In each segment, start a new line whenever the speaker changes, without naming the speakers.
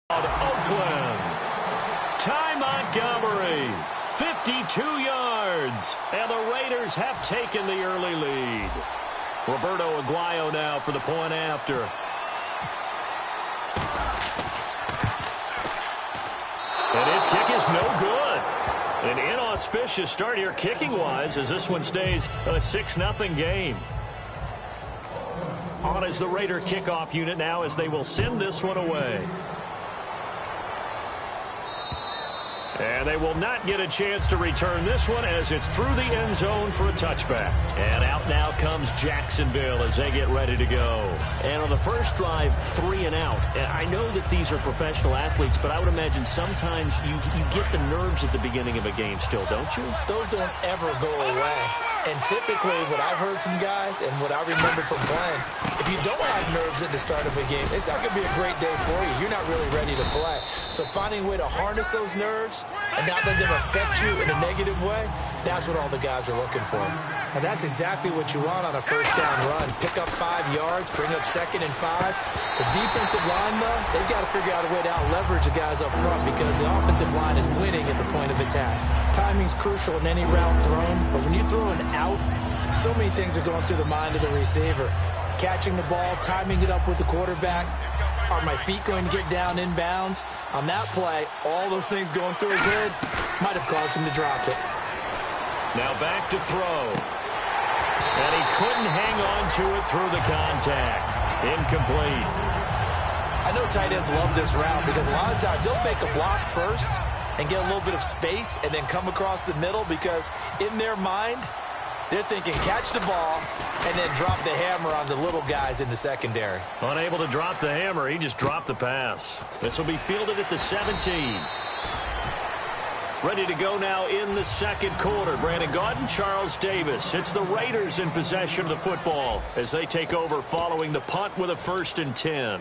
Oakland. Ty Montgomery, 52 yards, and the Raiders have taken the early lead. Roberto Aguayo now for the point after. And his kick is no good. An inauspicious start here kicking-wise as this one stays a 6-0 game. On is the Raider kickoff unit now as they will send this one away. And they will not get a chance to return this one as it's through the end zone for a touchback. And out now comes Jacksonville as they get ready to go. And on the first drive, 3 and out. And I know that these are professional athletes, but I would imagine sometimes you get the nerves at the beginning of a game still, don't you?
Those don't ever go away. And typically what I've heard from guys and what I remember from playing, if you don't have nerves at the start of a game, it's not going to be a great day for you. You're not really ready to play. So finding a way to harness those nerves and not let them affect you in a negative way, that's what all the guys are looking for. And that's exactly what you want on a first down run. Pick up 5 yards, bring up 2nd and 5. The defensive line, though, they've got to figure out a way to out-leverage the guys up front because the offensive line is winning at the point of attack. Timing's crucial in any route thrown, but when you throw an out, so many things are going through the mind of the receiver. Catching the ball, timing it up with the quarterback. Are my feet going to get down inbounds? On that play, all those things going through his head might have caused him to drop it.
Now back to throw. And he couldn't hang on to it through the contact. Incomplete.
I know tight ends love this route because a lot of times they'll make a block first and get a little bit of space and then come across the middle because in their mind, they're thinking catch the ball and then drop the hammer on the little guys in the secondary.
Unable to drop the hammer, he just dropped the pass. This will be fielded at the 17. Ready to go now in the second quarter. Brandon Gaudin, Charles Davis. It's the Raiders in possession of the football as they take over following the punt with a 1st and 10.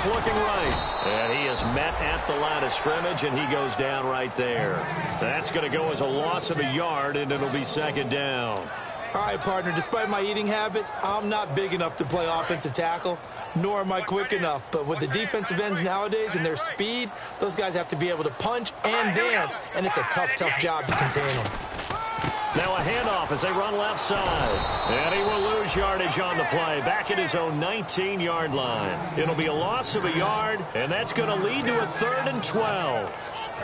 Looking right, and he is met at the line of scrimmage, and he goes down right there. That's going to go as a loss of a yard, and it'll be 2nd down.
All right, partner, despite my eating habits, I'm not big enough to play offensive tackle, nor am I quick enough. But with the defensive ends nowadays and their speed, those guys have to be able to punch and dance, and it's a tough, tough job to contain them.
Now a handoff as they run left side. And he will lose yardage on the play. Back at his own 19-yard line. It'll be a loss of a yard, and that's going to lead to a 3rd and 12.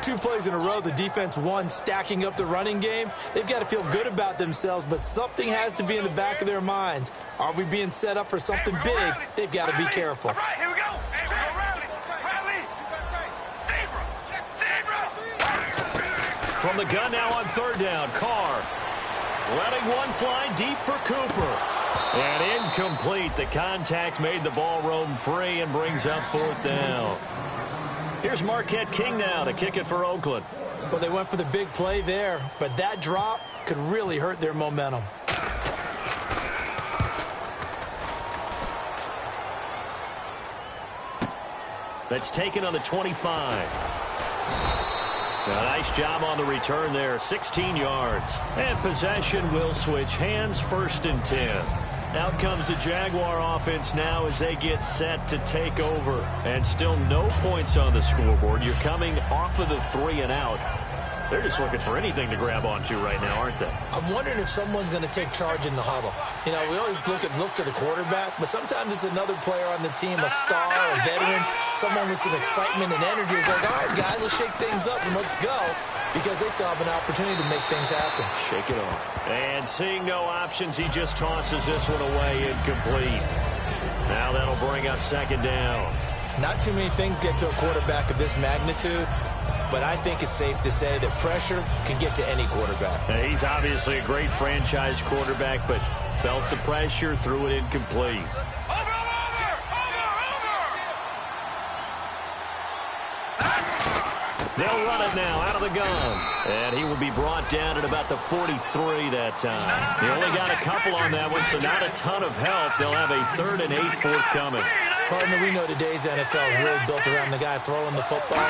2 plays in a row, the defense won, stacking up the running game. They've got to feel good about themselves, but something has to be in the back of their minds. Are we being set up for something big? They've got to be careful.
All right, here we go.
From the gun now on 3rd down, Carr. Letting one fly deep for Cooper. And incomplete. The contact made the ball roam free and brings up 4th down. Here's Marquette King now to kick it for Oakland.
Well, they went for the big play there, but that drop could really hurt their momentum.
That's taken on the 25. A nice job on the return there, 16 yards. And possession will switch hands, 1st and 10. Out comes the Jaguar offense now as they get set to take over. And still no points on the scoreboard. You're coming off of the 3 and out. They're just looking for anything to grab onto right now, aren't they?
I'm wondering if someone's going to take charge in the huddle. You know, we always look to the quarterback, but sometimes it's another player on the team, a star, a veteran, someone with some excitement and energy. It's like, all right, guys, let's shake things up and let's go, because they still have an opportunity to make things happen.
Shake it off. And seeing no options, he just tosses this one away, incomplete. Now that'll bring up 2nd down.
Not too many things get to a quarterback of this magnitude, but I think it's safe to say that pressure can get to any quarterback.
Now, he's obviously a great franchise quarterback, but felt the pressure, threw it incomplete. They'll run it now out of the gun. And he will be brought down at about the 43 that time. He only got a couple on that one, so not a ton of help. They'll have a 3rd and 8 forthcoming.
Partner, we know today's NFL is really built around the guy throwing the football.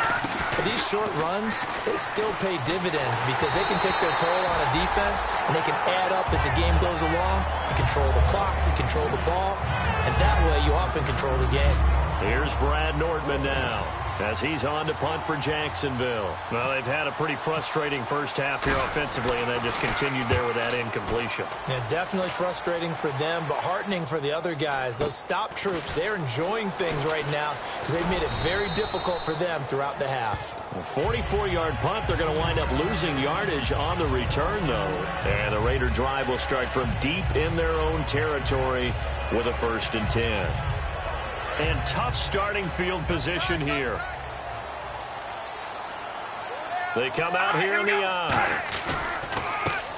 But these short runs, they still pay dividends because they can take their toll on a defense, and they can add up as the game goes along. You control the clock, you control the ball, and that way you often control the game.
Here's Brad Nordman now, as he's on to punt for Jacksonville. Well, they've had a pretty frustrating first half here offensively, and then just continued there with that incompletion.
Yeah, definitely frustrating for them, but heartening for the other guys. Those stop troops, they're enjoying things right now because they've made it very difficult for them throughout the half.
A 44-yard punt. They're going to wind up losing yardage on the return, though. And the Raider drive will start from deep in their own territory with a 1st and 10. And tough starting field position here. They come out here in the eye.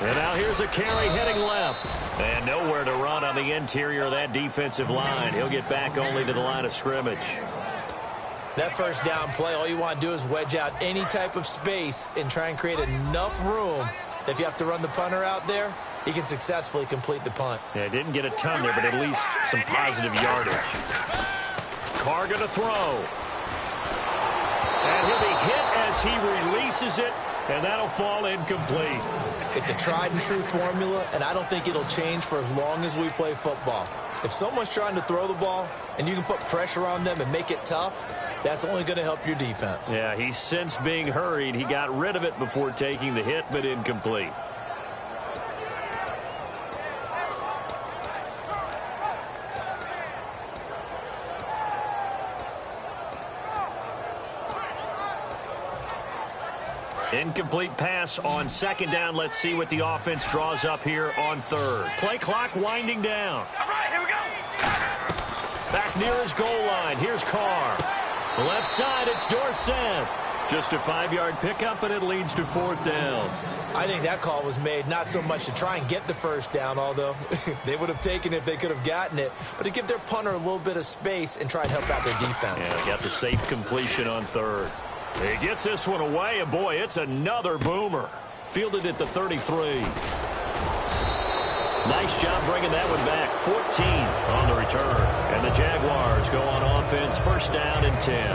And now here's a carry heading left. And nowhere to run on the interior of that defensive line. He'll get back only to the line of scrimmage.
That first down play, all you want to do is wedge out any type of space and try and create enough room. If you have to run the punter out there, he can successfully complete the punt.
Yeah, didn't get a ton there, but at least some positive yardage. Carr going to throw. And he'll be hit as he releases it, and that'll fall incomplete.
It's a tried-and-true formula, and I don't think it'll change for as long as we play football. If someone's trying to throw the ball and you can put pressure on them and make it tough, that's only going to help your defense.
Yeah, he's since being hurried. He got rid of it before taking the hit, but incomplete. Incomplete pass on 2nd down. Let's see what the offense draws up here on 3rd. Play clock winding down.
All right, here we go.
Back near his goal line. Here's Carr. The left side, it's Dorsett. Just a 5-yard pickup, and it leads to 4th down.
I think that call was made not so much to try and get the 1st down, although they would have taken it if they could have gotten it, but to give their punter a little bit of space and try and help out their defense.
Yeah, got the safe completion on 3rd. He gets this one away, and boy, it's another boomer. Fielded at the 33. Nice job bringing that one back. 14 on the return. And the Jaguars go on offense, 1st down and 10.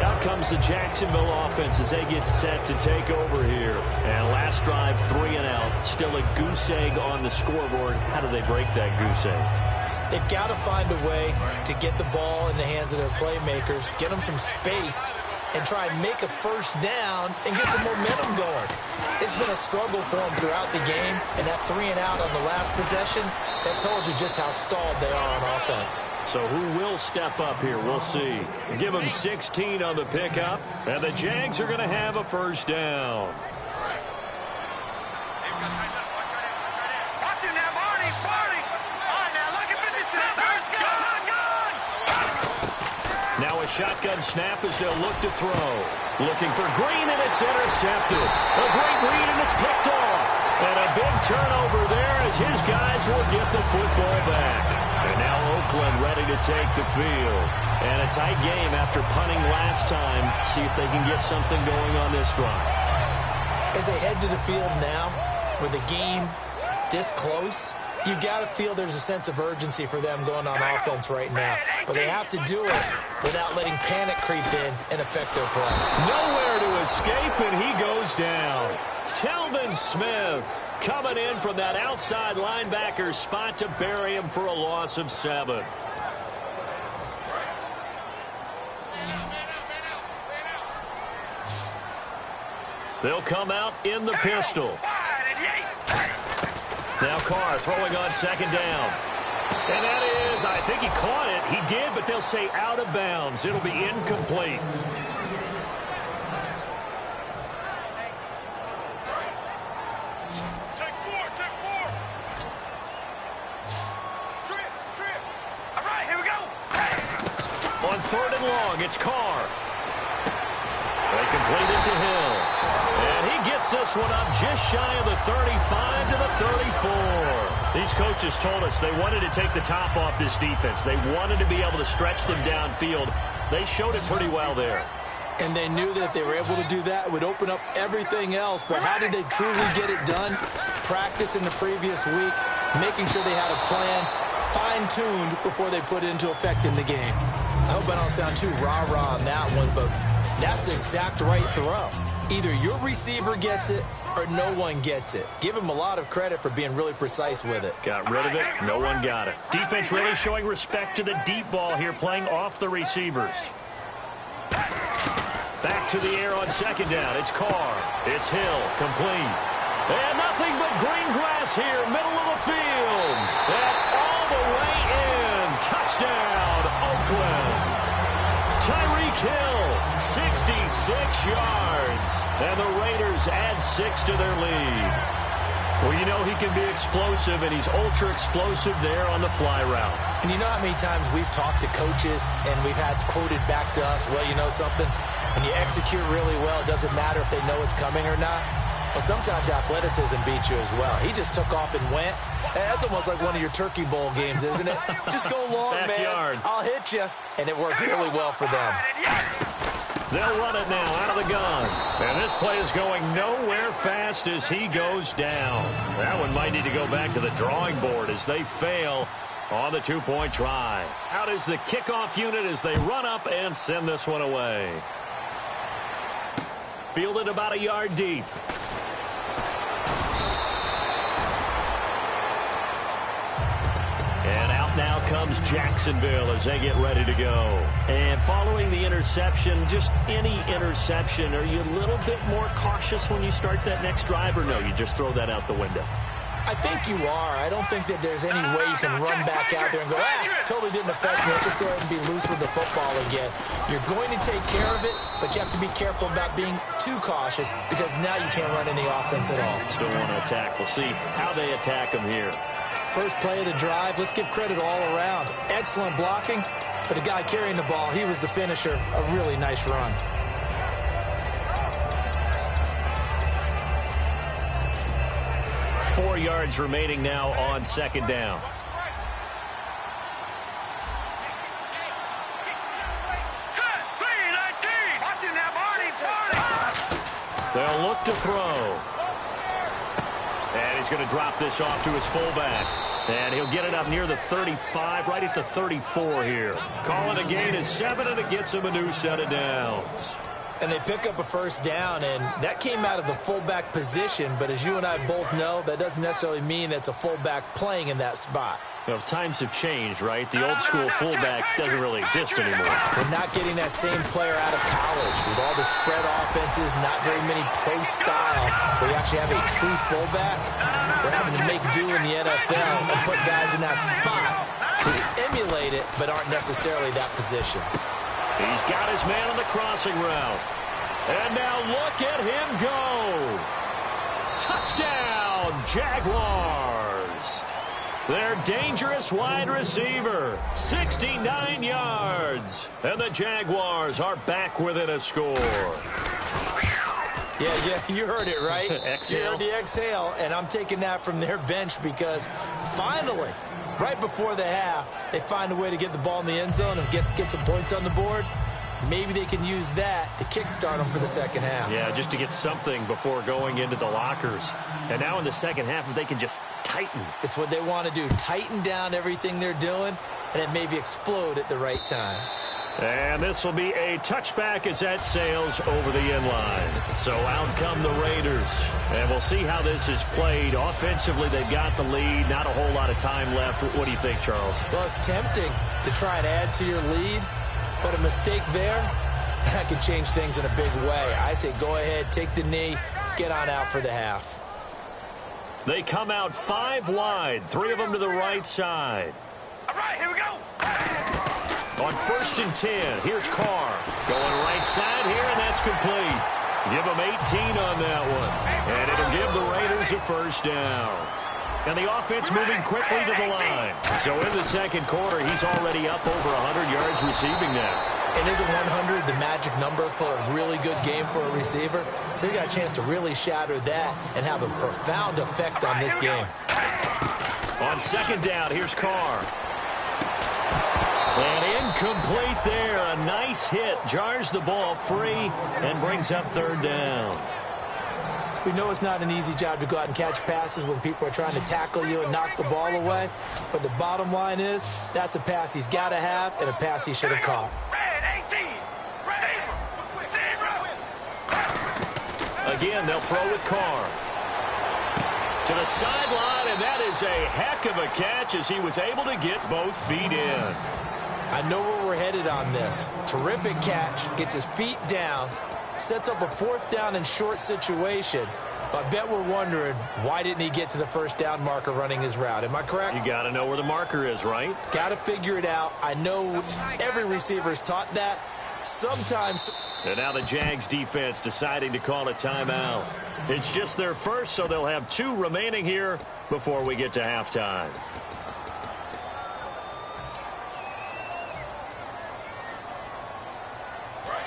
Out comes the Jacksonville offense as they get set to take over here. And last drive, 3 and out. Still a goose egg on the scoreboard. How do they break that goose egg?
They've got to find a way to get the ball in the hands of their playmakers, get them some space, and try and make a 1st down and get some momentum going. It's been a struggle for them throughout the game, and that 3 and out on the last possession, that told you just how stalled they are on offense.
So who will step up here? We'll see. Give them 16 on the pickup, and the Jags are going to have a 1st down.
Watch it now, Barney. On now, look at 57. Let's go.
Now a shotgun snap as they'll look to throw. Looking for Green, and it's intercepted. A great read, and it's picked off. And a big turnover there as his guys will get the football back. And now Oakland ready to take the field. And a tight game after punting last time. See if they can get something going on this drive.
As they head to the field now, with the game this close, you've got to feel there's a sense of urgency for them going on offense right now. But they have to do it without letting panic creep in and affect their play.
Nowhere to escape, and he goes down. Telvin Smith coming in from that outside linebacker spot to bury him for a loss of 7. They'll come out in the pistol. Now Carr throwing on 2nd down. And that is, I think he caught it. He did, but they'll say out of bounds. It'll be incomplete.
Take 4. Trip. All right, here we go.
On 3rd and long, it's Carr. They complete it to Hill. And he gets this one up just shy of the 35 to the 34. These coaches told us they wanted to take the top off this defense. They wanted to be able to stretch them downfield. They showed it pretty well there.
And they knew that if they were able to do that, it would open up everything else. But how did they truly get it done? Practice in the previous week, making sure they had a plan fine-tuned before they put it into effect in the game. I hope I don't sound too rah-rah on that one, but that's the exact right throw. Either your receiver gets it or no one gets it. Give him a lot of credit for being really precise with it.
Got rid of it. No one got it. Defense really showing respect to the deep ball here, playing off the receivers. Back to the air on second down. It's Carr. It's Hill. Complete. And nothing but green grass here, middle of the field. And all the way in. Touchdown, Oakland. Tyreek Hill, 66 yards. And the Raiders add 6 to their lead. Well, you know he can be explosive, and he's ultra-explosive there on the fly route.
And you know how many times we've talked to coaches and we've had quoted back to us, well, you know something? When you execute really well, it doesn't matter if they know it's coming or not. Well, sometimes athleticism beats you as well. He just took off and went. That's almost like one of your Turkey Bowl games, isn't it? Just go long,
Backyard.
man. I'll hit you. And it worked really well for them.
They'll run it now out of the gun. And this play is going nowhere fast as he goes down. That one might need to go back to the drawing board as they fail on the two-point try. Out is the kickoff unit as they run up and send this one away. Fielded about a yard deep. And out now comes Jacksonville as they get ready to go. And following the interception, just any interception, are you a little bit more cautious when you start that next drive, or no, you just throw that out the window?
I think you are. I don't think that there's any way you can run back out there and go, totally didn't affect me. Let's just go ahead and be loose with the football again. You're going to take care of it, but you have to be careful about being too cautious because now you can't run any offense at all.
Still want to attack. We'll see how they attack them here.
First play of the drive, let's give credit all around. Excellent blocking, but the guy carrying the ball, he was the finisher. A really nice run.
Four yards remaining now on second down. They'll look to throw. And he's going to drop this off to his fullback. And he'll get it up near the 35, right at the 34 here. Calling a gain is 7, and it gets him a new set of downs.
And they pick up a first down, and that came out of the fullback position. But as you and I both know, that doesn't necessarily mean that's a fullback playing in that spot.
You know, times have changed, right? The old school fullback doesn't really exist anymore.
We're not getting that same player out of college. With all the spread offenses, not very many pro style, where you actually have a true fullback. We're having to make do in the NFL and put guys in that spot who emulate it but aren't necessarily that position.
He's got his man on the crossing route. And now look at him go. Touchdown, Jaguars. Their dangerous wide receiver, 69 yards. And the Jaguars are back within a score.
Yeah, you heard it, right?
Exhale.
You heard the exhale, and I'm taking that from their bench because finally, right before the half, they find a way to get the ball in the end zone and get some points on the board. Maybe they can use that to kickstart them for the second half.
Yeah, just to get something before going into the lockers. And now in the second half, if they can just tighten.
It's what they want to do. Tighten down everything they're doing, and then maybe explode at the right time.
And this will be a touchback as that sails over the end line. So out come the Raiders. And we'll see how this is played. Offensively, they've got the lead. Not a whole lot of time left. What do you think, Charles?
Well, it's tempting to try and add to your lead. But a mistake there, that could change things in a big way. I say go ahead, take the knee, get on out for the half.
They come out 5 wide, 3 of them to the right side.
All right, here we go.
On 1st and 10, here's Carr. Going right side here, and that's complete. Give them 18 on that one. And it'll give the Raiders a first down. And the offense moving quickly to the line. So in the second quarter, he's already up over 100 yards receiving now.
And isn't 100 the magic number for a really good game for a receiver? So he got a chance to really shatter that and have a profound effect on this game.
On second down, here's Carr. And incomplete there. A nice hit. Jars the ball free and brings up third down.
We know it's not an easy job to go out and catch passes when people are trying to tackle you and knock the ball away. But the bottom line is, that's a pass he's got to have and a pass he should have caught.
Again, they'll throw with Carr. To the sideline, and that is a heck of a catch as he was able to get both feet in.
I know where we're headed on this. Terrific catch, gets his feet down, sets up a 4th down and short situation. But I bet we're wondering, why didn't he get to the first down marker running his route? Am I correct?
You got to know where the marker is, right?
Got to figure it out. I know every receiver is taught that. Sometimes.
And now the Jags defense deciding to call a timeout. It's just their first, so they'll have 2 remaining here before we get to halftime.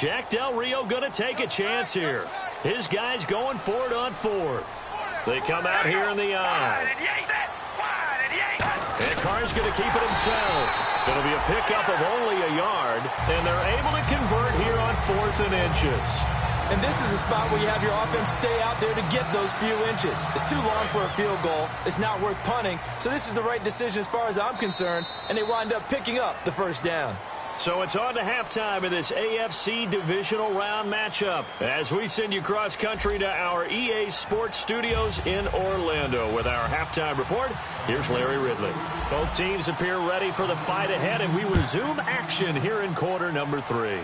Jack Del Rio going to take a chance here. His guys going for it on 4th. They come out here in the eye. And Carr's going to keep it himself. It'll be a pickup of only a yard, and they're able to convert here on 4th and inches.
And this is a spot where you have your offense stay out there to get those few inches. It's too long for a field goal. It's not worth punting. So this is the right decision as far as I'm concerned, and they wind up picking up the first down.
So it's on to halftime in this AFC divisional round matchup as we send you cross-country to our EA Sports Studios in Orlando with our halftime report. Here's Larry Ridley. Both teams appear ready for the fight ahead, and we resume action here in quarter number 3.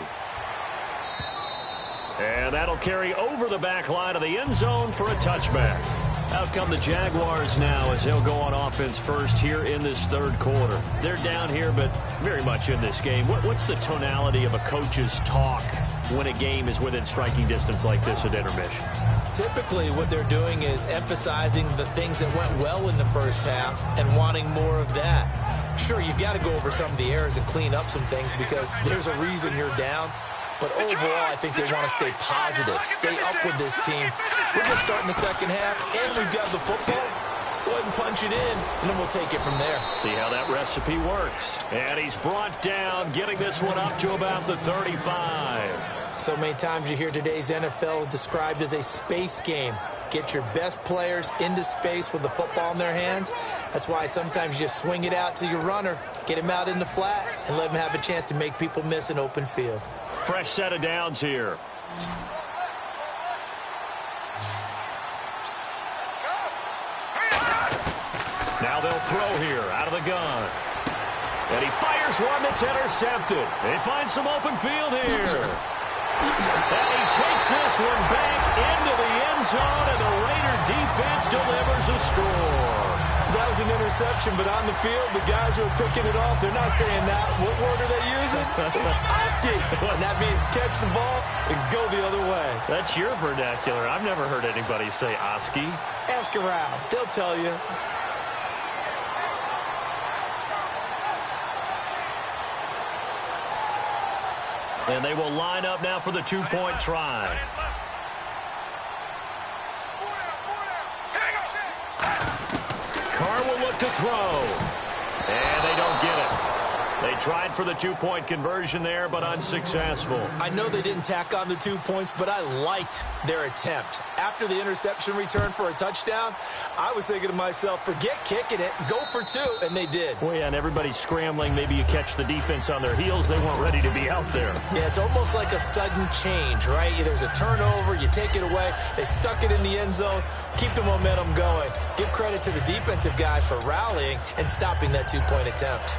And that'll carry over the back line of the end zone for a touchback. Out come the Jaguars now as they'll go on offense first here in this 3rd quarter. They're down here, but very much in this game. What's the tonality of a coach's talk when a game is within striking distance like this at intermission?
Typically, what they're doing is emphasizing the things that went well in the first half and wanting more of that. Sure, you've got to go over some of the errors and clean up some things because there's a reason you're down. But overall, I think they want to stay positive, stay up with this team. We're just starting the second half, and we've got the football. Let's go ahead and punch it in, and then we'll take it from there.
See how that recipe works. And he's brought down, getting this one up to about the 35.
So many times you hear today's NFL described as a space game. Get your best players into space with the football in their hands. That's why sometimes you just swing it out to your runner, get him out in the flat, and let him have a chance to make people miss an open field.
Fresh set of downs here. Now they'll throw here out of the gun. And he fires one that's intercepted. They find some open field here. And he takes this one back into the end zone, and the Raider defense delivers a score.
That was an interception, but on the field, the guys who are picking it off, they're not saying that. What word are they using? It's Oski. And that means catch the ball and go the other way.
That's your vernacular. I've never heard anybody say Oski.
Ask around. They'll tell you.
And they will line up now for the 2-point try. Carr will look to throw. And they don't get it. They tried for the 2-point conversion there, but unsuccessful.
I know they didn't tack on the 2 points, but I liked their attempt. After the interception return for a touchdown, I was thinking to myself, forget kicking it, go for 2, and they did.
Well, yeah, and everybody's scrambling. Maybe you catch the defense on their heels. They weren't ready to be out there.
Yeah, it's almost like a sudden change, right? There's a turnover, you take it away, they stuck it in the end zone, keep the momentum going. Give credit to the defensive guys for rallying and stopping that 2-point attempt.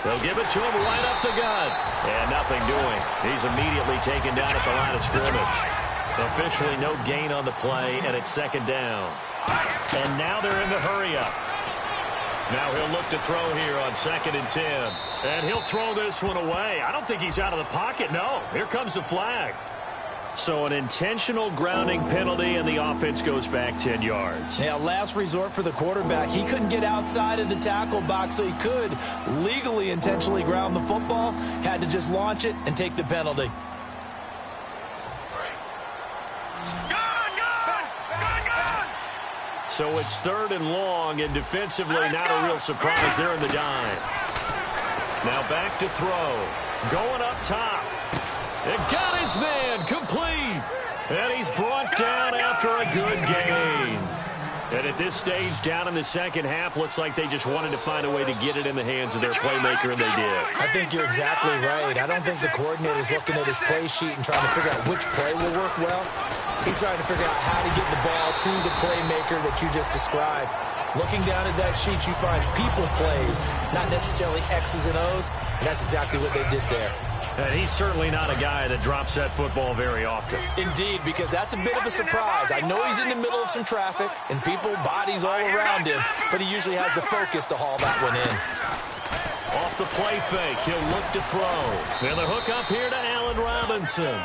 They'll give it to him right up the gut. And nothing doing. He's immediately taken down at the line of scrimmage. Officially no gain on the play, and it's 2nd down. And now they're in the hurry-up. Now he'll look to throw here on 2nd and 10. And he'll throw this one away. I don't think he's out of the pocket. No, here comes the flag. So an intentional grounding penalty, and the offense goes back 10 yards.
Yeah, last resort for the quarterback. He couldn't get outside of the tackle box, so he could legally intentionally ground the football. Had to just launch it and take the penalty.
So it's 3rd and long, and defensively not a real surprise there in the dime. Now back to throw. Going up top. It got his man complete. And he's brought down after a good gain. And at this stage, down in the second half, looks like they just wanted to find a way to get it in the hands of their playmaker, and they did.
I think you're exactly right. I don't think the coordinator's looking at his play sheet and trying to figure out which play will work well. He's trying to figure out how to get the ball to the playmaker that you just described. Looking down at that sheet, you find people plays, not necessarily X's and O's, and that's exactly what they did there.
And he's certainly not a guy that drops that football very often.
Indeed, because that's a bit of a surprise. I know he's in the middle of some traffic and people, bodies all around him, but he usually has the focus to haul that one in.
Off the play fake, he'll look to throw. And the hook up here to Allen Robinson.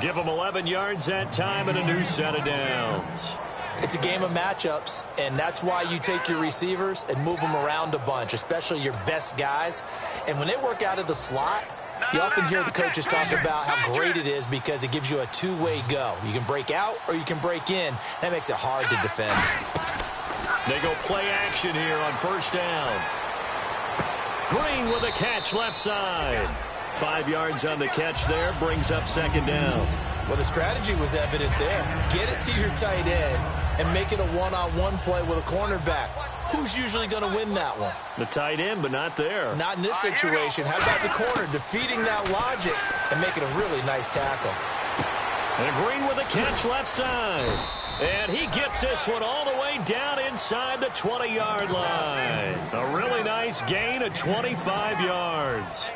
Give him 11 yards that time and a new set of downs.
It's a game of matchups, and that's why you take your receivers and move them around a bunch, especially your best guys. And when they work out of the slot, you often hear the coaches talk about how great it is because it gives you a two-way go. You can break out or you can break in. That makes it hard to defend.
They go play action here on 1st down. Green with a catch left side. 5 yards on the catch there, brings up 2nd down.
Well, the strategy was evident there. Get it to your tight end and make it a one-on-one play with a cornerback. Who's usually going to win that one?
The tight end, but not there.
Not in this situation. How about the corner defeating that logic and making a really nice tackle?
And Green with a catch left side. And he gets this one all the way down inside the 20-yard line. A really nice gain of 25 yards.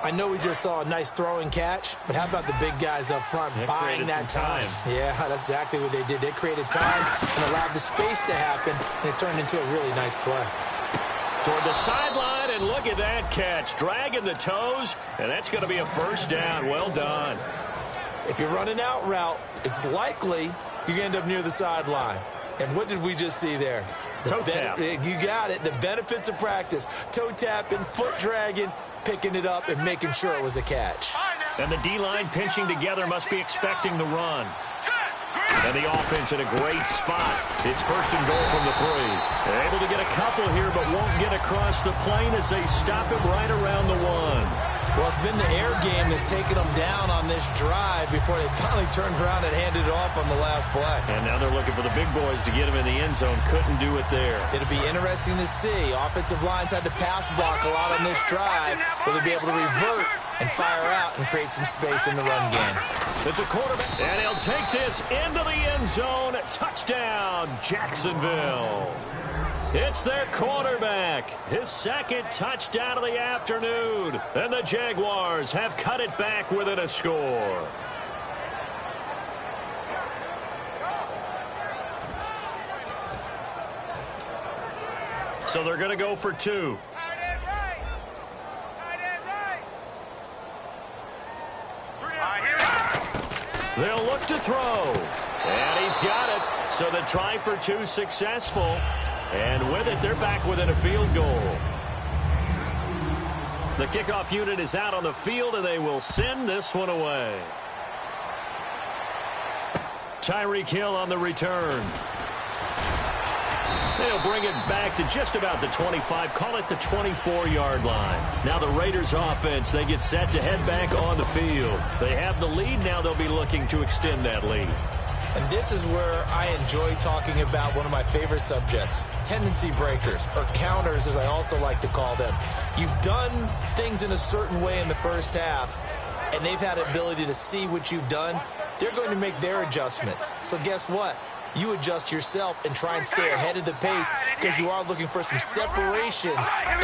I know we just saw a nice throwing catch, but how about the big guys up front buying that time? Yeah, that's exactly what they did. They created time and allowed the space to happen, and it turned into a really nice play.
Toward the sideline, and look at that catch. Dragging the toes, and that's going to be a 1st down. Well done.
If you're running out route, it's likely you're going to end up near the sideline. And what did we just see there?
Toe tap.
You got it. The benefits of practice. Toe tapping, foot dragging, picking it up, and making sure it was a catch.
And the D-line pinching together must be expecting the run. And the offense in a great spot. It's 1st and goal from the 3. They're able to get a couple here, but won't get across the plane as they stop him right around the 1.
Well, it's been the air game that's taken them down on this drive before they finally turned around and handed it off on the last play.
And now they're looking for the big boys to get him in the end zone. Couldn't do it there.
It'll be interesting to see. Offensive lines had to pass block a lot on this drive. Will they be able to revert and fire out and create some space in the run game?
It's a quarterback, and he'll take this into the end zone. Touchdown, Jacksonville. It's their quarterback, his 2nd touchdown of the afternoon. And the Jaguars have cut it back within a score. So they're going to go for 2. They'll look to throw. And he's got it. So the try for 2 successful. And with it, they're back within a field goal. The kickoff unit is out on the field, and they will send this one away. Tyreek Hill on the return. They'll bring it back to just about the 25, call it the 24-yard line. Now the Raiders offense, they get set to head back on the field. They have the lead, now they'll be looking to extend that lead.
And this is where I enjoy talking about one of my favorite subjects, tendency breakers, or counters as I also like to call them. You've done things in a certain way in the first half, and they've had the ability to see what you've done. They're going to make their adjustments. So guess what? You adjust yourself and try and stay ahead of the pace because you are looking for some separation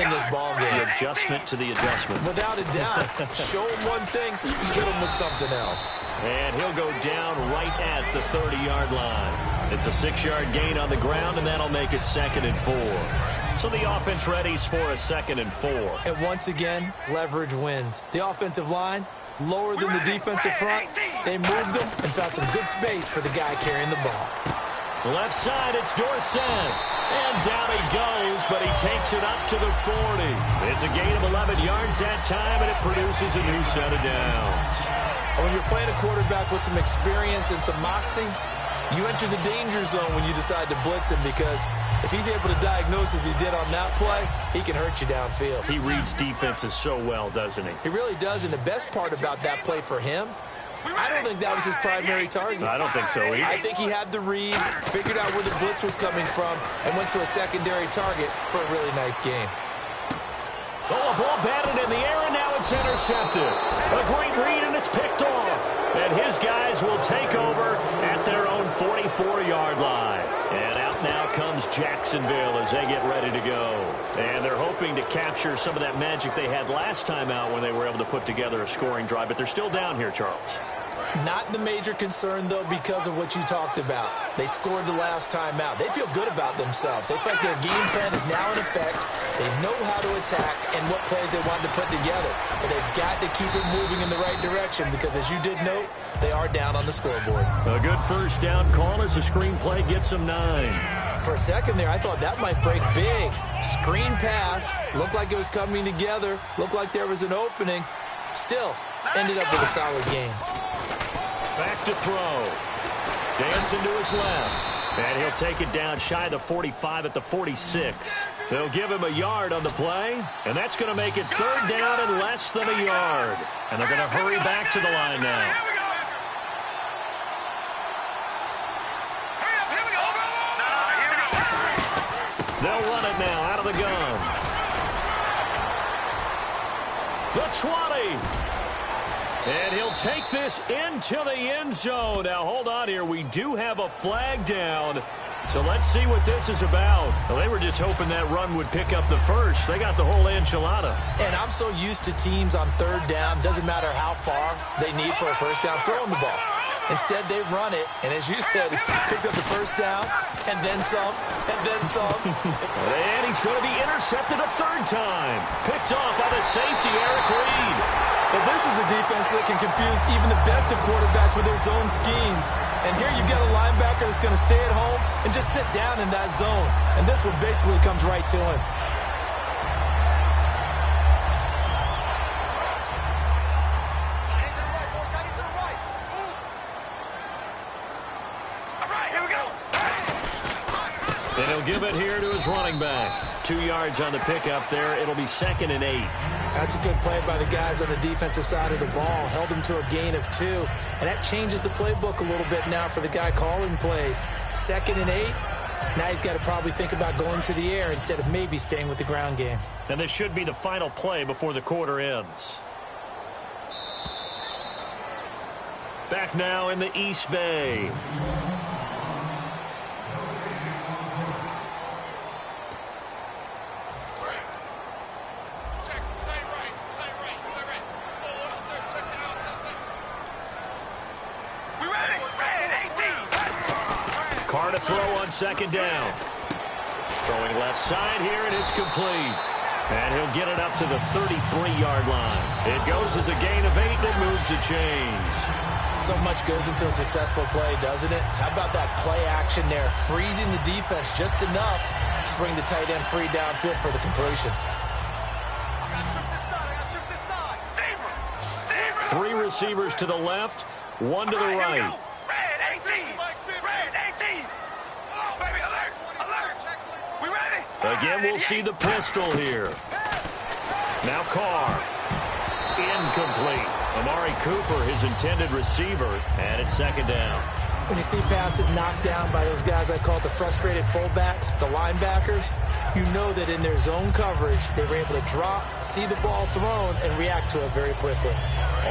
in this ball game.
The adjustment to the adjustment.
Without a doubt. Show him one thing, hit him with something else.
And he'll go down right at the 30-yard line. It's a 6-yard gain on the ground, and that'll make it 2nd and 4. So the offense readies for a 2nd and 4.
And once again, leverage wins. The offensive line, lower than the defensive front. They moved them and found some good space for the guy carrying the ball.
Left side, it's Dorsett. And down he goes, but he takes it up to the 40. It's a gain of 11 yards that time, and it produces a new set of downs.
When you're playing a quarterback with some experience and some moxie, You enter the danger zone when you decide to blitz him, because if he's able to diagnose as he did on that play, he can hurt you downfield.
He reads defenses so well, doesn't he?
He really does, and the best part about that play for him, I don't think that was his primary target.
I don't think so either.
I think he had the read, figured out where the blitz was coming from, and went to a secondary target for a really nice game.
Oh, a ball batted in the air, and now it's intercepted. A great read, and it's picked off. And his guys will take over at their own 44-yard line. And out now comes Jacksonville as they get ready to go. And they're hoping to capture some of that magic they had last time out when they were able to put together a scoring drive. But they're still down here, Charles.
Not the major concern, though, because of what you talked about. They scored the last time out. They feel good about themselves. They feel like their game plan is now in effect. They know how to attack and what plays they want to put together. But they've got to keep it moving in the right direction because, as you did note, they are down on the scoreboard.
A good first down call as the screen play gets them 9.
For a second there, I thought that might break big. Screen pass. Looked like it was coming together. Looked like there was an opening. Still, ended up with a solid game.
Back to throw. Dancing to his left. And he'll take it down shy of the 45 at the 46. They'll give him a yard on the play. And that's going to make it third down and less than a yard. And they're going to hurry back to the line now. They'll run it now out of the gun. The 20. And he'll take this into the end zone. Now, hold on here. We do have a flag down. So let's see what this is about. Well, they were just hoping that run would pick up the first. They got the whole enchilada.
And I'm so used to teams on third down, doesn't matter how far they need for a first down, throwing the ball. Instead, they run it, and as you said, picked up the first down, and then some, and then some.
And he's going to be intercepted a third time. Picked off by the safety, Eric Reed.
Well, this is a defense that can confuse even the best of quarterbacks with their zone schemes. And here you've got a linebacker that's going to stay at home and just sit down in that zone. And this one basically comes right to him.
And he'll give it here to his running back. 2 yards on the pickup there. It'll be 2nd and 8.
That's a good play by the guys on the defensive side of the ball. Held him to a gain of 2. And that changes the playbook a little bit now for the guy calling plays. 2nd and 8. Now he's got to probably think about going to the air instead of maybe staying with the ground game.
And this should be the final play before the quarter ends. Back now in the East Bay. Carr to throw on 2nd down. Throwing left side here, and it's complete. And he'll get it up to the 33-yard line. It goes as a gain of 8, and it moves the chains.
So much goes into a successful play, doesn't it? How about that play action there? Freezing the defense just enough to spring the tight end free downfield for the completion.
3 receivers to the left, 1 to the right. Again, we'll see the pistol here. Now Carr. Incomplete. Amari Cooper, his intended receiver, and it's 2nd down.
When you see passes knocked down by those guys I call the frustrated fullbacks, the linebackers, you know that in their zone coverage, they were able to drop, see the ball thrown, and react to it very quickly.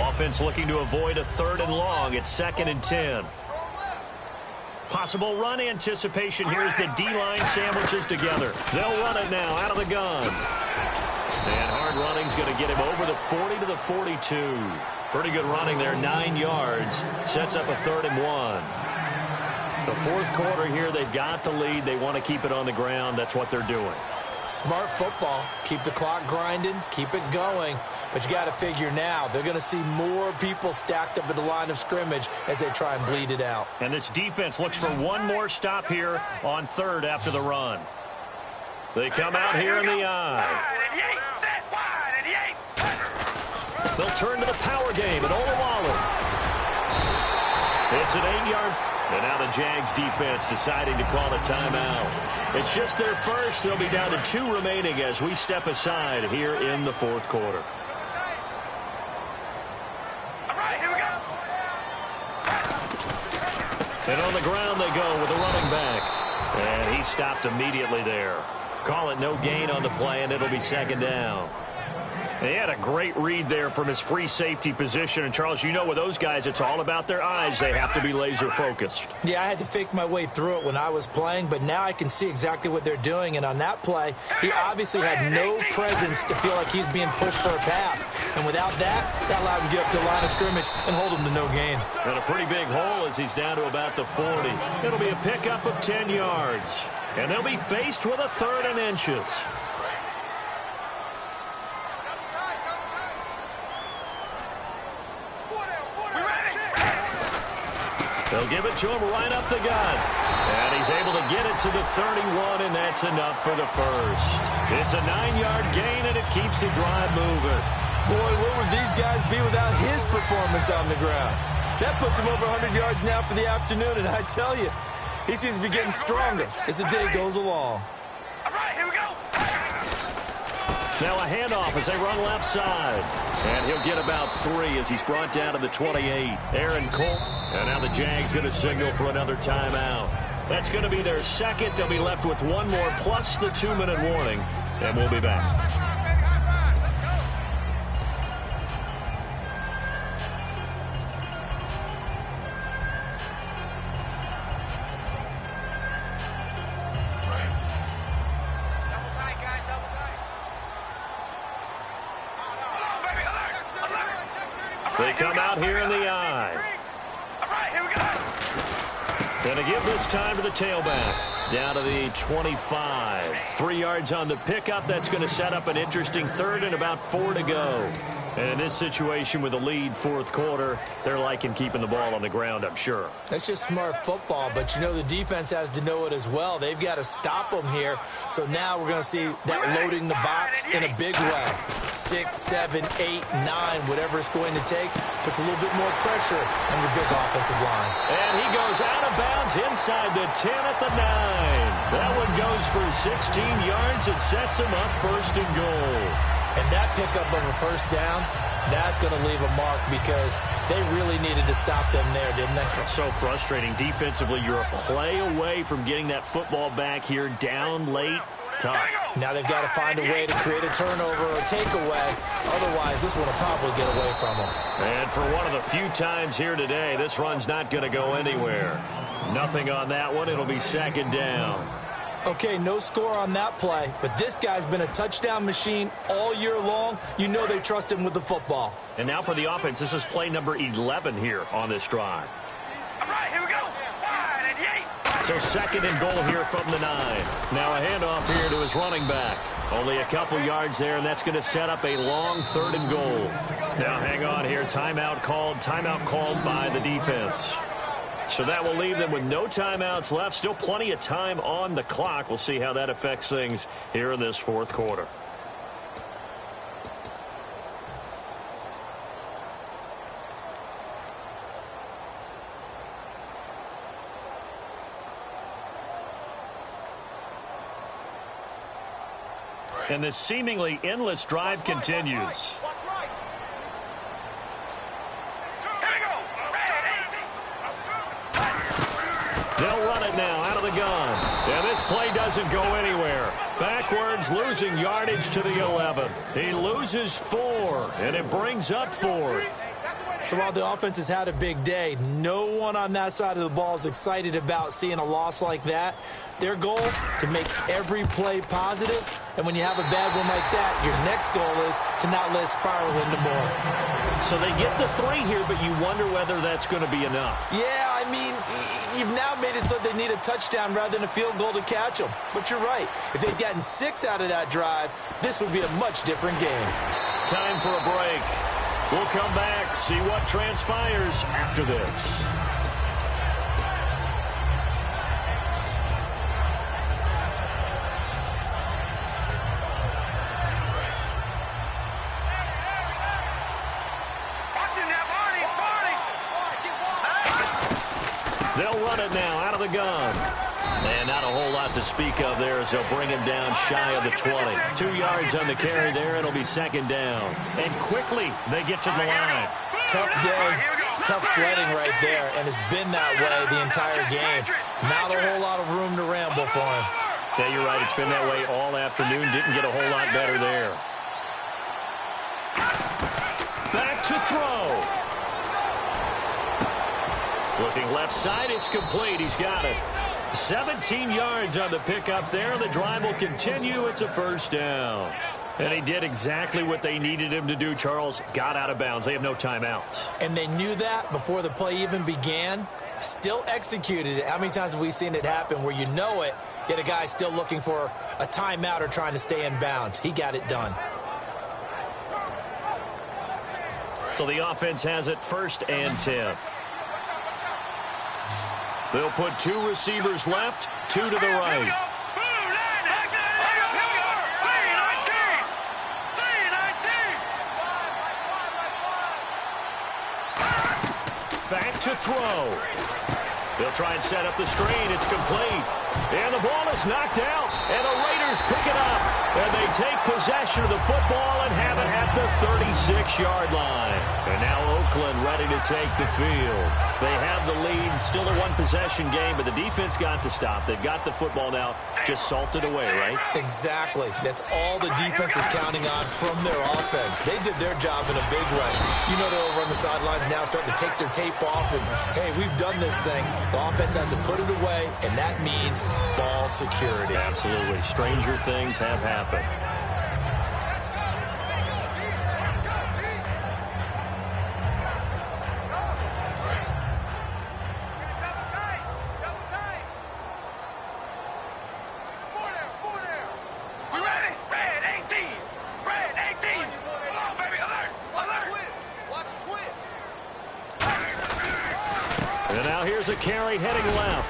Offense looking to avoid a 3rd and long. It's 2nd and 10. Possible run anticipation here as the D-line sandwiches together. They'll run it now out of the gun. And hard running's going to get him over the 40 to the 42. Pretty good running there, 9 yards. Sets up a 3rd and 1. The 4th quarter here, they've got the lead. They want to keep it on the ground. That's what they're doing.
Smart football. Keep the clock grinding. Keep it going. But you got to figure now, they're going to see more people stacked up at the line of scrimmage as they try and bleed it out.
And this defense looks for one more stop here on 3rd after the run. They come out here in the eye. They'll turn to the power game at Olawale. It's an 8-yard And now the Jags defense deciding to call a timeout. It's just their first. They'll be down to 2 remaining as we step aside here in the fourth quarter.
All right, here we go.
And on the ground they go with the running back. And he stopped immediately there. Call it no gain on the play, and it'll be second down. He had a great read there from his free safety position. And, Charles, you know with those guys, it's all about their eyes. They have to be laser-focused.
Yeah, I had to fake my way through it when I was playing, but now I can see exactly what they're doing. And on that play, he obviously had no presence to feel like he's being pushed for a pass. And without that, that allowed him to get up to the line of scrimmage and hold him to no gain.
And a pretty big hole as he's down to about the 40. It'll be a pickup of 10 yards. And they'll be faced with a 3rd and inches. They'll give it to him right up the gut. And he's able to get it to the 31, and that's enough for the first. It's a 9-yard gain, and it keeps the drive moving.
Boy, where would these guys be without his performance on the ground? That puts him over 100 yards now for the afternoon, and I tell you, he seems to be getting stronger as the day goes along.
All right, here we go.
Now a handoff as they run left side. And he'll get about 3 as he's brought down to the 28. Aaron Cole. And now the Jags going to signal for another timeout. That's going to be their second. They'll be left with 1 more plus the 2-minute warning. And we'll be back. They come out here in the eye.
All right, here we go.
Going to give this time to the tailback. Down to the 25. 3 yards on the pickup. That's going to set up an interesting 3rd and about 4 to go. And in this situation with a lead fourth quarter, they're liking keeping the ball on the ground, I'm sure.
That's just smart football, but you know the defense has to know it as well. They've got to stop them here. So now we're going to see that loading the box in a big way. 6, 7, 8, 9, whatever it's going to take, puts a little bit more pressure on your big offensive line.
And he goes out of bounds inside the 10 at the 9. That one goes for 16 yards. It sets him up 1st and goal.
And that pickup of a 1st down, that's going to leave a mark because they really needed to stop them there, didn't they?
So frustrating. Defensively, you're a play away from getting that football back here down late. Tough.
Now they've got to find a way to create a turnover or takeaway. Otherwise, this one will probably get away from them.
And for one of the few times here today, this run's not going to go anywhere. Nothing on that one. It'll be 2nd down.
Okay, no score on that play, but this guy's been a touchdown machine all year long. You know they trust him with the football.
And now for the offense, this is play number 11 here on this drive.
All right, here we go. 98.
So 2nd and goal here from the 9. Now a handoff here to his running back. Only a couple yards there, and that's going to set up a long 3rd and goal. Now hang on here. Timeout called by the defense. So that will leave them with no timeouts left. Still plenty of time on the clock. We'll see how that affects things here in this fourth quarter. And this seemingly endless drive continues. They'll run it now out of the gun. And this play doesn't go anywhere. Backwards, losing yardage to the 11. He loses 4, and it brings up 4th.
So while the offense has had a big day, no one on that side of the ball is excited about seeing a loss like that. Their goal, to make every play positive. And when you have a bad one like that, your next goal is to not let it spiral into more.
So they get the 3 here, but you wonder whether that's going to be enough.
Yeah, I mean, you've now made it so they need a touchdown rather than a field goal to catch them. But you're right. If they'd gotten 6 out of that drive, this would be a much different game.
Time for a break. We'll come back, see what transpires after this. They'll run it now out of the gun. And not a whole lot to speak of there as they'll bring him down shy of the 20. 2 yards on the carry there. It'll be second down. And quickly they get to the line.
Tough day, tough sledding right there, and it's been that way the entire game. Not a whole lot of room to ramble for him.
Yeah, you're right. It's been that way all afternoon. Didn't get a whole lot better there. Back to throw. Looking left side, it's complete. He's got it. 17 yards on the pickup there. The drive will continue. It's a first down. And he did exactly what they needed him to do, Charles. Got out of bounds. They have no timeouts.
And they knew that before the play even began. Still executed it. How many times have we seen it happen where you know it, yet a guy's still looking for a timeout or trying to stay in bounds? He got it done.
So the offense has it 1st and 10. They'll put 2 receivers left, 2 to the right. Back to throw. They'll try and set up the screen. It's complete. And the ball is knocked out. And the Raiders pick it up. And they take possession of the football and have it at the 36-yard line. And now Oakland ready to take the field. They have the lead. Still a one-possession game, but the defense got the stop. They've got the football now. Just salted away, right?
Exactly. That's all the defense is counting on from their offense. They did their job in a big way. You know they'll run the sidelines now, starting to take their tape off, and, hey, we've done this thing. The offense has to put it away, and that means ball security.
Absolutely. Stranger things have happened. And now here's a carry heading left.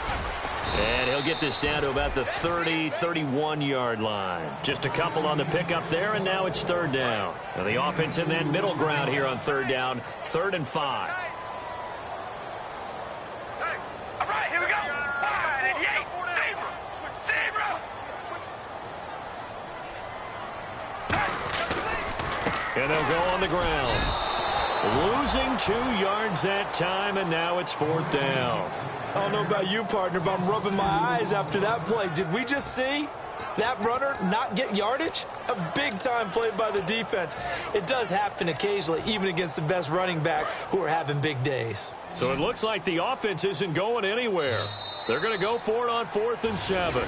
And he'll get this down to about the 30, 31-yard line. Just a couple on the pickup there, and now it's 3rd down. And the offense in that middle ground here on 3rd down, 3rd and 5.
All right, here we go. 588. Zebra.
And they'll go on the ground. Losing 2 yards that time, and now it's 4th down.
I don't know about you, partner, but I'm rubbing my eyes after that play. Did we just see that runner not get yardage? A big-time play by the defense. It does happen occasionally, even against the best running backs who are having big days.
So it looks like the offense isn't going anywhere. They're going to go for it on 4th and 7.